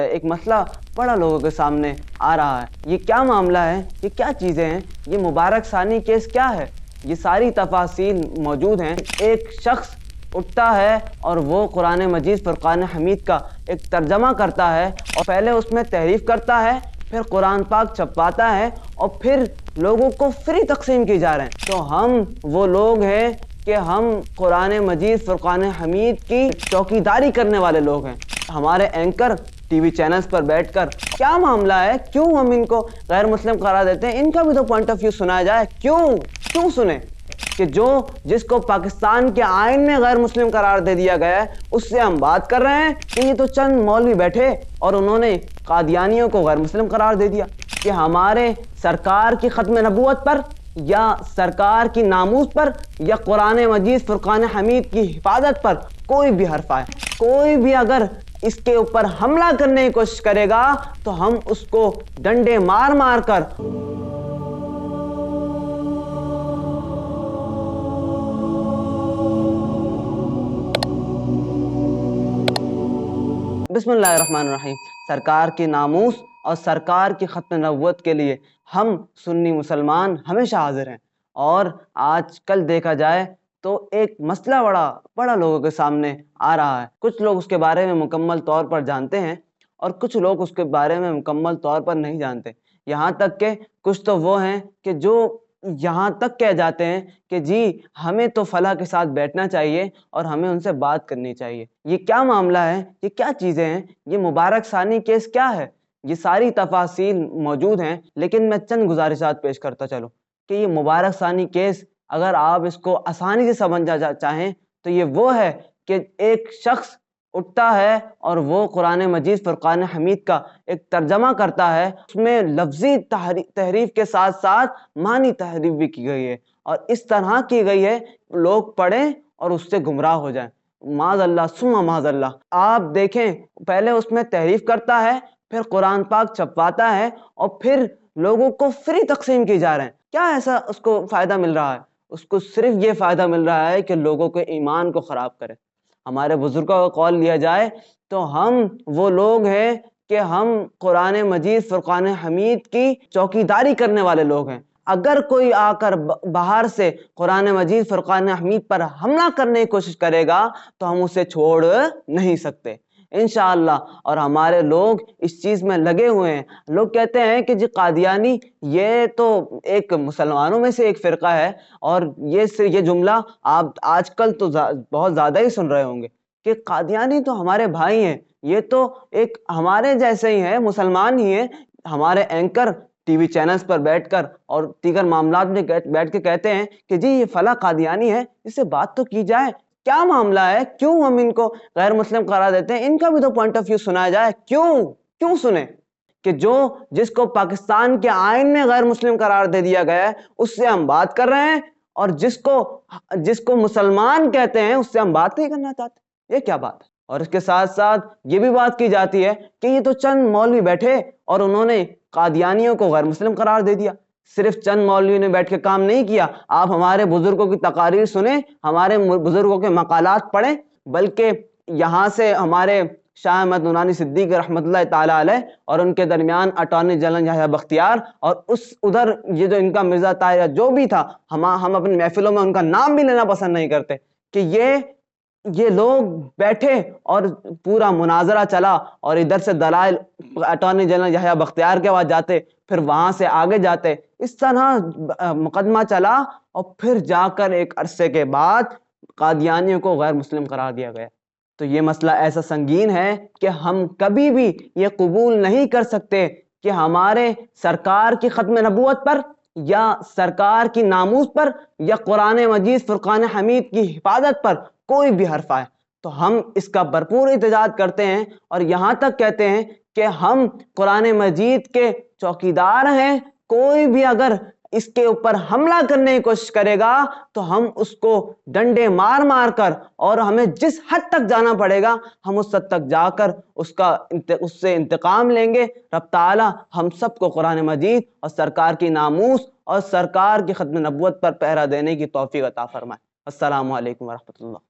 ایک مسئلہ بڑا لوگوں کے سامنے آ رہا ہے۔ یہ کیا معاملہ ہے؟ یہ کیا چیزیں ہیں؟ یہ مبارک ثانی کیس کیا ہے؟ یہ ساری تفاصیل موجود ہیں۔ ایک شخص اٹھتا ہے اور وہ قرآن مجید فرقان حمید کا ایک ترجمہ کرتا ہے اور پہلے اس میں تحریف کرتا ہے، پھر قرآن پاک چھپواتا ہے اور پھر لوگوں کو فری تقسیم کی جا رہے ہیں۔ تو ہم وہ لوگ ہیں کہ ہم قرآن مجید فرقان حمید کی چوکیداری کرنے والے لوگ ہیں۔ ہمارے اینکر ٹی وی چینلز پر بیٹھ کر کیا معاملہ ہے؟ کیوں ہم ان کو غیر مسلم قرار دیتے ہیں؟ ان کا بھی تو پوائنٹ آف ویو سنایا جائے۔ کیوں سنیں کہ جس کو پاکستان کے آئین میں غیر مسلم قرار دے دیا گیا ہے اس سے ہم بات کر رہے ہیں کہ یہ تو چند مولوی بیٹھے اور انہوں نے قادیانیوں کو غیر مسلم قرار دے دیا کہ ہمارے سرکار کی ختم نبوت پر یا سرکار کی ناموس پر یا قرآن مجید فرقان حمید کی حفاظت پر کوئی بھی حرف آئے، کوئی بھی اگر اس کے اوپر حملہ کرنے کی کوشش کرے گا تو ہم اس کو ڈنڈے مار مار کر بسم اللہ الرحمن الرحیم۔ سرکار کی ناموس اور سرکار کی ختم نبوت کے لیے ہم سنی مسلمان ہمیشہ حاضر ہیں، اور آج کل دیکھا جائے تو ایک مسئلہ بڑا لوگوں کے سامنے آ رہا ہے۔ کچھ لوگ اس کے بارے میں مکمل طور پر جانتے ہیں اور کچھ لوگ اس کے بارے میں مکمل طور پر نہیں جانتے۔ یہاں تک کہ کچھ تو وہ ہیں کہ جو یہاں تک کہہ جاتے ہیں کہ جی ہمیں تو فلاں کے ساتھ بیٹھنا چاہیے اور ہمیں ان سے بات کرنی چاہیے۔ یہ کیا معاملہ ہے؟ یہ کیا چیزیں ہیں؟ یہ مبارک ثانی کیس کیا ہے؟ یہ ساری تفاصیل موجود ہیں، لیکن میں چند گزارشات پیش کرتا چلوں کہ یہ مبارک ثانی کیس اگر آپ اس کو آسانی سے سمجھنا چاہیں تو یہ وہ ہے کہ ایک شخص اٹھتا ہے اور وہ قرآن مجید فرقان حمید کا ایک ترجمہ کرتا ہے، اس میں لفظی تحریف کے ساتھ ساتھ معنی تحریف بھی کی گئی ہے، اور اس طرح کی گئی ہے لوگ پڑھیں اور اس سے گمراہ ہو جائیں۔ معاذ اللہ ثم معاذ اللہ۔ آپ دیکھیں پہلے اس میں تحریف کرتا ہے، پھر قرآن پاک چھپواتا ہے اور پھر لوگوں کو فری تقسیم کی جا رہے ہیں۔ کیا ایسا اس کو فائدہ مل رہا ہے؟ اس کو صرف یہ فائدہ مل رہا ہے کہ لوگوں کے ایمان کو خراب کرے۔ ہمارے بزرگوں کا قول لیا جائے تو ہم وہ لوگ ہیں کہ ہم قرآن مجید فرقان حمید کی چوکیداری کرنے والے لوگ ہیں۔ اگر کوئی آ کر باہر سے قرآن مجید فرقان حمید پر حملہ کرنے کی کوشش کرے گا تو ہم اسے چھوڑ نہیں سکتے انشاءاللہ۔ اور ہمارے لوگ اس چیز میں لگے ہوئے ہیں۔ لوگ کہتے ہیں کہ جی قادیانی یہ تو ایک مسلمانوں میں سے ایک فرقہ ہے، اور یہ جملہ آپ آج کل تو بہت زیادہ ہی سن رہے ہوں گے کہ قادیانی تو ہمارے بھائی ہیں، یہ تو ایک ہمارے جیسے ہی ہیں، مسلمان ہی ہیں۔ ہمارے اینکر ٹی وی چینلز پر بیٹھ کر اور دیگر معاملات میں بیٹھ کے کہتے ہیں کہ جی یہ فلاں قادیانی ہے، اس سے بات تو کی جائے۔ کیا معاملہ ہے؟ کیوں ہم ان کو غیر مسلم قرار دیتے ہیں؟ ان کا بھی تو پوائنٹ آف ویو سنایا جائے۔ کیوں سنیں کہ جس کو پاکستان کے آئین میں غیر مسلم قرار دے دیا گیا ہے اس سے ہم بات کر رہے ہیں، اور جس کو مسلمان کہتے ہیں اس سے ہم بات نہیں کرنا چاہتے؟ یہ کیا بات ہے؟ اور اس کے ساتھ ساتھ یہ بھی بات کی جاتی ہے کہ یہ تو چند مولوی بیٹھے اور انہوں نے قادیانیوں کو غیر مسلم قرار دے دیا۔ صرف چند مولوی نے بیٹھ کے کام نہیں کیا۔ آپ ہمارے بزرگوں کی تقاریر سنیں، ہمارے بزرگوں کے مقالات پڑھیں، بلکہ یہاں سے ہمارے شاہ احمد نورانی صدیقی رحمۃ اللہ تعالی علیہ اور ان کے درمیان اٹارنی جنرل یحییٰ بختیار، اور ادھر یہ جو ان کا مرزا طاہر جو بھی تھا، ہم اپنی محفلوں میں ان کا نام بھی لینا پسند نہیں کرتے کہ یہ لوگ بیٹھے اور پورا مناظرہ چلا، اور ادھر سے دلائل اٹارنی جنرل یحییٰ بختیار کے پاس جاتے، پھر وہاں سے آگے جاتے، اس طرح مقدمہ چلا، اور پھر جا کر ایک عرصے کے بعد قادیانیوں کو غیر مسلم قرار دیا گیا۔ تو یہ مسئلہ ایسا سنگین ہے کہ ہم کبھی بھی یہ قبول نہیں کر سکتے کہ ہمارے سرکار کی ختم نبوت پر یا سرکار کی ناموس پر یا قرآن مجید فرقان حمید کی حفاظت پر کوئی بھی حرف آئے۔ تو ہم اس کا بھرپور احتجاج کرتے ہیں، اور یہاں تک کہتے ہیں کہ ہم قرآن مجید کے چوکیدار ہیں۔ کوئی بھی اگر اس کے اوپر حملہ کرنے کی کوشش کرے گا تو ہم اس کو ڈنڈے مار مار کر، اور ہمیں جس حد تک جانا پڑے گا ہم اس حد تک جا کر اس سے انتقام لیں گے۔ رب تعالی ہم سب کو قرآن مجید اور سرکار کی ناموس اور سرکار کی ختم نبوت پر پہرا دینے کی توفیق عطا فرمائے۔ السلام علیکم ورحمۃ اللہ۔